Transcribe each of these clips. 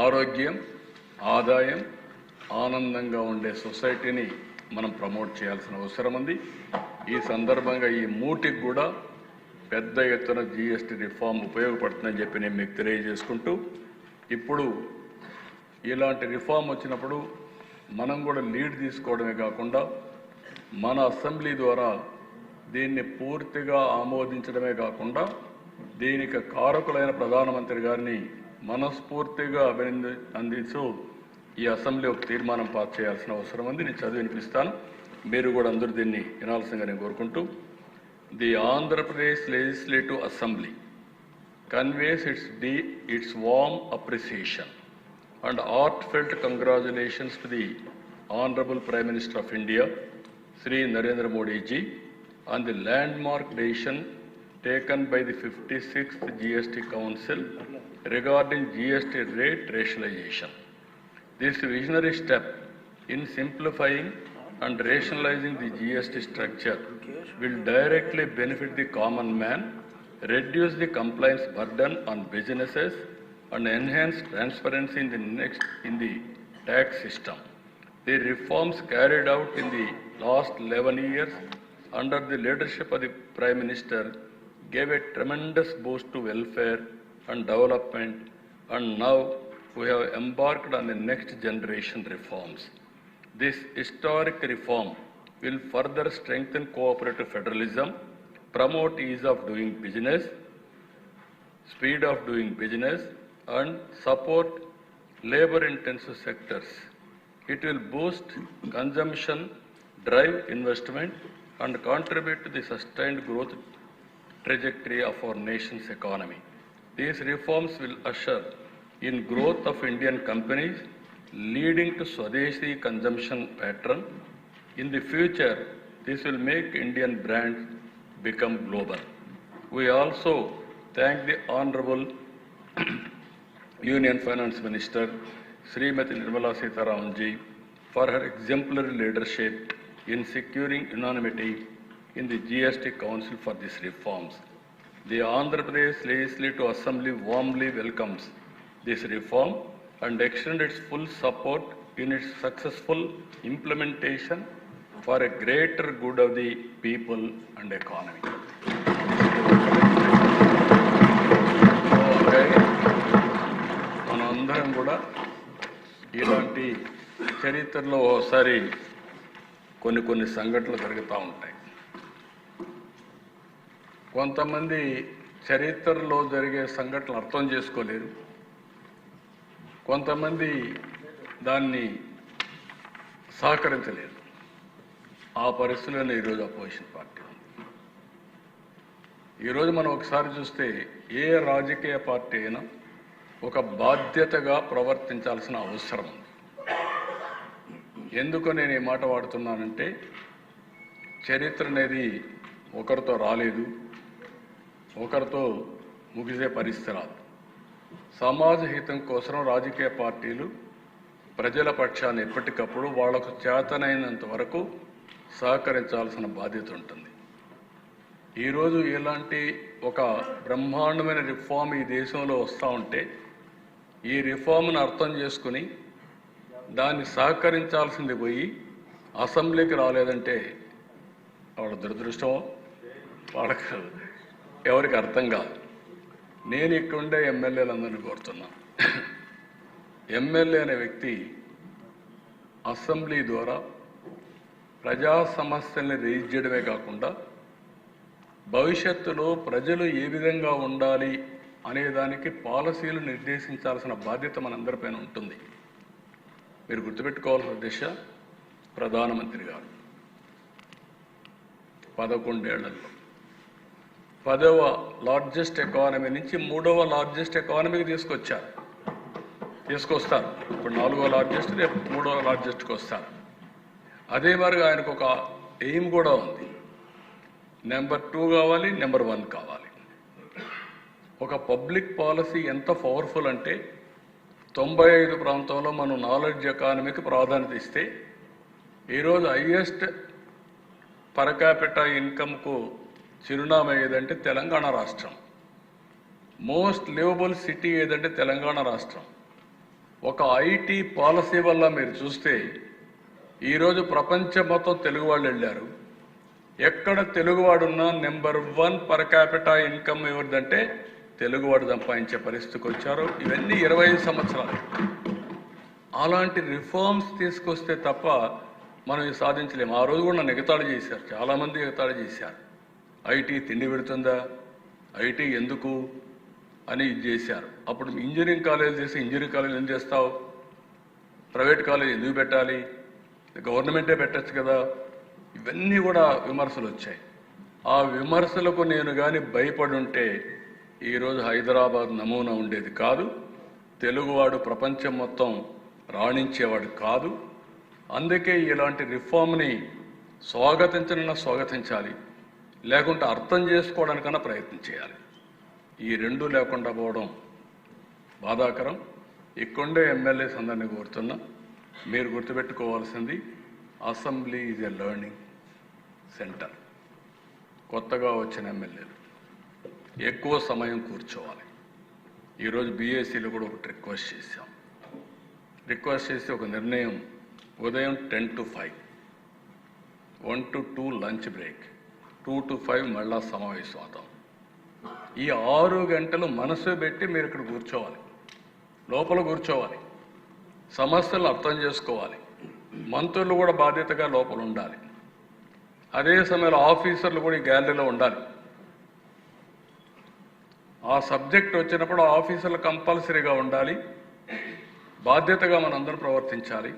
ఆరోగ్యం, ఆదాయం, ఆనందంగా ఉండే సొసైటీని మనం ప్రమోట్ చేయాల్సిన అవసరం ఉంది. ఈ సందర్భంగా ఈ మూటికి కూడా పెద్ద ఎత్తున జీఎస్టీ రిఫార్మ్ ఉపయోగపడుతుందని చెప్పి నేను మీకు తెలియజేసుకుంటూ, ఇప్పుడు ఇలాంటి రిఫార్మ్ వచ్చినప్పుడు మనం కూడా లీడ్ తీసుకోవడమే కాకుండా మన అసెంబ్లీ ద్వారా దీన్ని పూర్తిగా ఆమోదించడమే కాకుండా దీనికి కారకులైన ప్రధానమంత్రి గారిని మనస్ఫూర్తిగా అందిస్తూ ఈ అసెంబ్లీ ఒక తీర్మానం పాస్ చేయాల్సిన అవసరం ఉంది. నేను చదివి వినిపిస్తాను, మీరు కూడా అందరూ దీన్ని వినాల్సిందిగా నేను కోరుకుంటూ, the Andhra Pradesh legislative assembly conveys its warm appreciation and heartfelt congratulations to the Honorable Prime Minister of India, Sri Narendra Modi ji, on the landmark decision taken by the 56th GST Council regarding GST rate rationalization. This visionary step in simplifying and rationalizing the GST structure will directly benefit the common man, reduce the compliance burden on businesses, and enhance transparency in the tax system. The reforms carried out in the last 11 years under the leadership of the Prime Minister gave a tremendous boost to welfare and development, and now we have embarked on the next generation reforms. This historic reform will further strengthen cooperative federalism, promote ease of doing business, speed of doing business, and support labor-intensive sectors. It will boost consumption, drive investment, and contribute to the sustained growth trajectory of our nation's economy. These reforms will usher in growth of Indian companies, leading to Swadeshi consumption pattern. In the future, this will make Indian brands become global. We also thank the Honorable Union Finance Minister, Srimati Nirmala Sitharaman ji, for her exemplary leadership in securing unanimity in the GST Council for these reforms. The Andhra Pradesh Legislative Assembly warmly welcomes this reform and extends its full support in its successful implementation for a greater good of the people and economy. మనందరం కూడా ఇలాంటి చరిత్రలో ఒకసారి కొన్ని సంఘటనలు జరుగుతూ ఉంటాయి. కొంతమంది చరిత్రలో జరిగే సంఘటనలు అర్థం చేసుకోలేరు, కొంతమంది దాన్ని సహకరించలేరు. ఆ పరిస్థితుల్లోనే ఈరోజు అపోజిషన్ పార్టీ ఉంది. ఈరోజు మనం ఒకసారి చూస్తే ఏ రాజకీయ పార్టీ అయినా ఒక బాధ్యతగా ప్రవర్తించాల్సిన అవసరం ఉంది. ఎందుకు నేను ఈ మాట వాడుతున్నానంటే, చరిత్ర అనేది ఒకరితో రాలేదు, ఒకరితో ముగిసే పరిస్థితి రాదు. సమాజ హితం కోసం రాజకీయ పార్టీలు ప్రజల పక్షాన్ని ఎప్పటికప్పుడు వాళ్లకు చేతనైనంత వరకు సహకరించాల్సిన బాధ్యత ఉంటుంది. ఈరోజు ఇలాంటి ఒక బ్రహ్మాండమైన రిఫార్మ్ ఈ దేశంలో వస్తూ ఉంటే, ఈ రిఫార్మ్ను అర్థం చేసుకుని దాన్ని సహకరించాల్సింది పోయి అసెంబ్లీకి రాలేదంటే వాళ్ళ దురదృష్టం, వాళ్ళకు ఎవరికి అర్థం కాదు. నేను ఇక్కడుండే ఎమ్మెల్యేలందరినీ కోరుతున్నా, ఎమ్మెల్యే అనే వ్యక్తి అసెంబ్లీ ద్వారా ప్రజా సమస్యల్ని రేజ్ చేయడమే కాకుండా భవిష్యత్తులో ప్రజలు ఏ విధంగా ఉండాలి అనేదానికి పాలసీలు నిర్దేశించాల్సిన బాధ్యత మనందరిపైన ఉంటుంది. మీరు గుర్తుపెట్టుకోవాల్సిన దిశ, ప్రధానమంత్రి గారు 11 ఏళ్లలో 10వ లార్జెస్ట్ ఎకానమీ నుంచి 3వ లార్జెస్ట్ ఎకానమీకి తీసుకొస్తారు. ఇప్పుడు 4వ లార్జెస్ట్, రేపు 3వ లార్జెస్ట్కి వస్తారు. అదే మరిగా ఆయనకు ఒక ఎయిమ్ కూడా ఉంది, నెంబర్ 2 కావాలి, నెంబర్ 1 కావాలి. ఒక పబ్లిక్ పాలసీ ఎంత పవర్ఫుల్ అంటే 95 ప్రాంతంలో మనం నాలెడ్జ్ ఎకానమీకి ప్రాధాన్యత ఇస్తే, ఈరోజు హైయెస్ట్ పర్ క్యాపిటా ఇన్కమ్కు చిరునామా ఏదంటే తెలంగాణ రాష్ట్రం. మోస్ట్ లివబుల్ సిటీ ఏదంటే తెలంగాణ రాష్ట్రం. ఒక ఐటీ పాలసీ వల్ల మీరు చూస్తే ఈరోజు ప్రపంచం మొత్తం తెలుగు వాళ్ళు వెళ్ళారు. ఎక్కడ తెలుగువాడున్నా నెంబర్ 1 పర్ క్యాపిటా ఇన్కమ్ ఎవరిదంటే తెలుగువాడు సంపాదించే పరిస్థితికి వచ్చారు. ఇవన్నీ 25 సంవత్సరాలు. అలాంటి రిఫార్మ్స్ తీసుకొస్తే తప్ప మనం ఇది సాధించలేము. ఆ రోజు కూడా నన్ను ఎగతాళి చేశారు, చాలామంది ఎగతాళి చేశారు. ఐటీ తిండి పెడుతుందా, ఐటీ ఎందుకు అని ఇది చేశారు. అప్పుడు ఇంజనీరింగ్ కాలేజ్ చేసి ఇంజనీరింగ్ కాలేజ్ ఎందుకు చేస్తావు, ప్రైవేట్ కాలేజ్ ఎందుకు పెట్టాలి, గవర్నమెంటే పెట్టచ్చు కదా, ఇవన్నీ కూడా విమర్శలు వచ్చాయి. ఆ విమర్శలకు నేను కానీ భయపడి ఉంటే ఈరోజు హైదరాబాద్ నమూనా ఉండేది కాదు, తెలుగువాడు ప్రపంచం మొత్తం రాణించేవాడు కాదు. అందుకే ఇలాంటి రిఫార్మ్ని స్వాగతించాలి, లేకుంటే అర్థం చేసుకోవడానికన్నా ప్రయత్నం చేయాలి. ఈ రెండూ లేకుండా పోవడం బాధాకరం. ఇక్కడే ఎమ్మెల్యేస్ అందరినీ కోరుతున్నా, మీరు గుర్తుపెట్టుకోవాల్సింది assembly is a learning centre. కొత్తగా వచ్చిన ఎమ్మెల్యేలు ఎక్కువ సమయం కూర్చోవాలి. ఈరోజు బీఏసీలో కూడా ఒకటి రిక్వెస్ట్ చేసి ఒక నిర్ణయం, ఉదయం 10 to 5, 1 to 2 lunch break, 2 to 5 మళ్ళా సమావేశం అవుతాం. ఈ 6 గంటలు మనసు పెట్టి మీరు ఇక్కడ కూర్చోవాలి, లోపల కూర్చోవాలి, సమస్యలు అర్థం చేసుకోవాలి. మంత్రులు కూడా బాధ్యతగా లోపల ఉండాలి. అదే సమయంలో ఆఫీసర్లు కూడా ఈ గ్యాలరీలో ఉండాలి. ఆ సబ్జెక్ట్ వచ్చినప్పుడు ఆఫీసర్లు కంపల్సరీగా ఉండాలి. బాధ్యతగా మనందరం ప్రవర్తించాలి.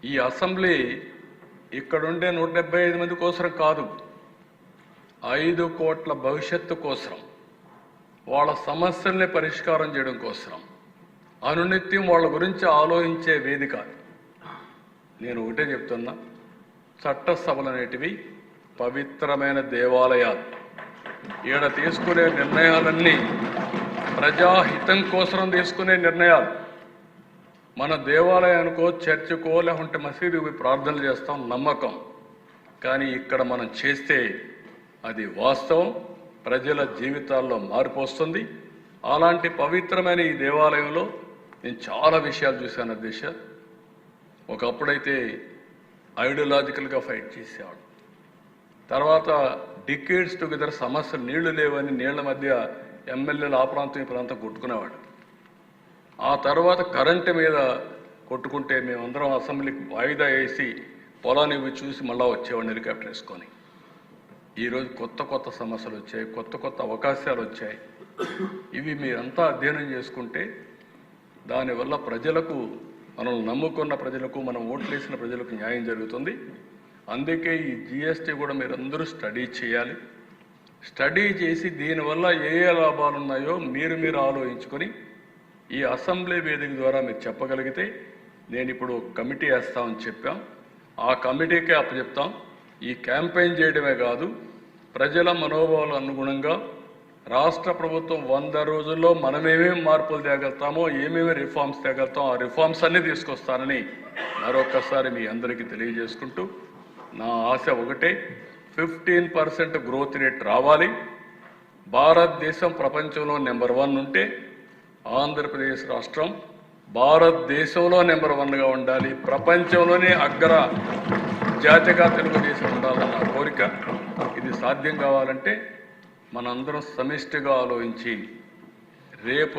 ఈ అసెంబ్లీ ఇక్కడుండే 175 మంది కోసం కాదు, 5 కోట్ల భవిష్యత్తు కోసం, వాళ్ళ సమస్యల్ని పరిష్కారం చేయడం కోసం, అనునిత్యం వాళ్ళ గురించి ఆలోచించే వేదిక. నేను ఒకటే చెప్తున్నా, చట్టసభలు అనేటివి పవిత్రమైన దేవాలయాలు. ఈడ తీసుకునే నిర్ణయాలన్నీ ప్రజాహితం కోసం తీసుకునే నిర్ణయాలు. మన దేవాలయానికో చర్చికో లేకుంటే మసీదుకి ప్రార్థనలు చేస్తాం, నమ్మకం. కానీ ఇక్కడ మనం చేస్తే అది వాస్తవం, ప్రజల జీవితాల్లో మార్పు వస్తుంది. అలాంటి పవిత్రమైన ఈ దేవాలయంలో నేను చాలా విషయాలు చూశాను అధ్యక్ష. ఒకప్పుడైతే ఐడియాలజికల్గా ఫైట్ చేసేవాడు, తర్వాత డికేడ్స్ టుగెదర్ సమస్యలు నీళ్లు లేవని నీళ్ల మధ్య ఎమ్మెల్యేలు ఆ ప్రాంతం ఈ ప్రాంతం కొట్టుకునేవాడు. ఆ తర్వాత కరెంటు మీద కొట్టుకుంటే మేమందరం అసెంబ్లీకి వాయిదా వేసి పొలాన్ని చూసి మళ్ళా వచ్చేవాడిని హెలికాప్టర్ వేసుకొని. ఈరోజు కొత్త సమస్యలు వచ్చాయి, కొత్త అవకాశాలు వచ్చాయి. ఇవి మీరంతా అధ్యయనం చేసుకుంటే దానివల్ల ప్రజలకు, మనం నమ్ముకున్న ప్రజలకు, మనం ఓట్లేసిన ప్రజలకు న్యాయం జరుగుతుంది. అందుకే ఈ జిఎస్టీ కూడా మీరందరూ స్టడీ చేయాలి. స్టడీ చేసి దీనివల్ల ఏ లాభాలు ఉన్నాయో మీరు ఆలోచించుకొని ఈ అసెంబ్లీ వేదిక ద్వారా మీరు చెప్పగలిగితే, నేను ఇప్పుడు కమిటీ వేస్తామని చెప్పాం, ఆ కమిటీకే అప్పచెప్తాం. ఈ క్యాంపెయిన్ చేయడమే కాదు, ప్రజల మనోభావాలు అనుగుణంగా రాష్ట్ర ప్రభుత్వం 100 రోజుల్లో మనమేమేమి మార్పులు తేగలుగుతామో, ఏమేమి రిఫార్మ్స్ తేగలుగుతాం, ఆ రిఫార్మ్స్ అన్నీ తీసుకొస్తానని మరొకసారి మీ అందరికీ తెలియజేసుకుంటూ, నా ఆశ ఒకటే, 15% గ్రోత్ రేట్ రావాలి. భారతదేశం ప్రపంచంలో నెంబర్ 1 ఉంటే ఆంధ్రప్రదేశ్ రాష్ట్రం భారతదేశంలో నెంబర్ 1గా ఉండాలి, ప్రపంచంలోనే అగ్ర జాతిగా తెలుగుదేశం ఉండాలన్న కోరిక. ఇది సాధ్యం కావాలంటే మనందరం సమిష్టిగా ఆలోచించి రేపు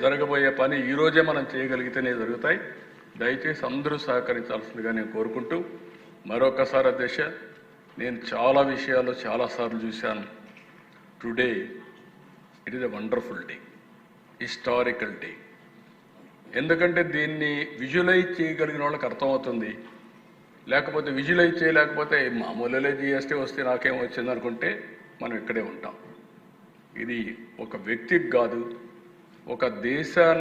జరగబోయే పని ఈరోజే మనం చేయగలిగితేనే జరుగుతాయి. దయచేసి అందరూ సహకరించాల్సిందిగా నేను కోరుకుంటూ, మరొకసారి అధ్యక్ష, నేను చాలా విషయాలు చాలాసార్లు చూశాను. Today it is a wonderful day, historical day. ఎందుకంటే దీన్ని విజువలైజ్ చేయగలిగిన వాళ్ళకి అర్థమవుతుంది. లేకపోతే విజువలైజ్ చేయలేకపోతే మామూలులే జిఎస్టీ వస్తే నాకేం వచ్చింది అనుకుంటే మనం ఇక్కడే ఉంటాం. ఇది ఒక వ్యక్తికి కాదు, ఒక దేశాన్ని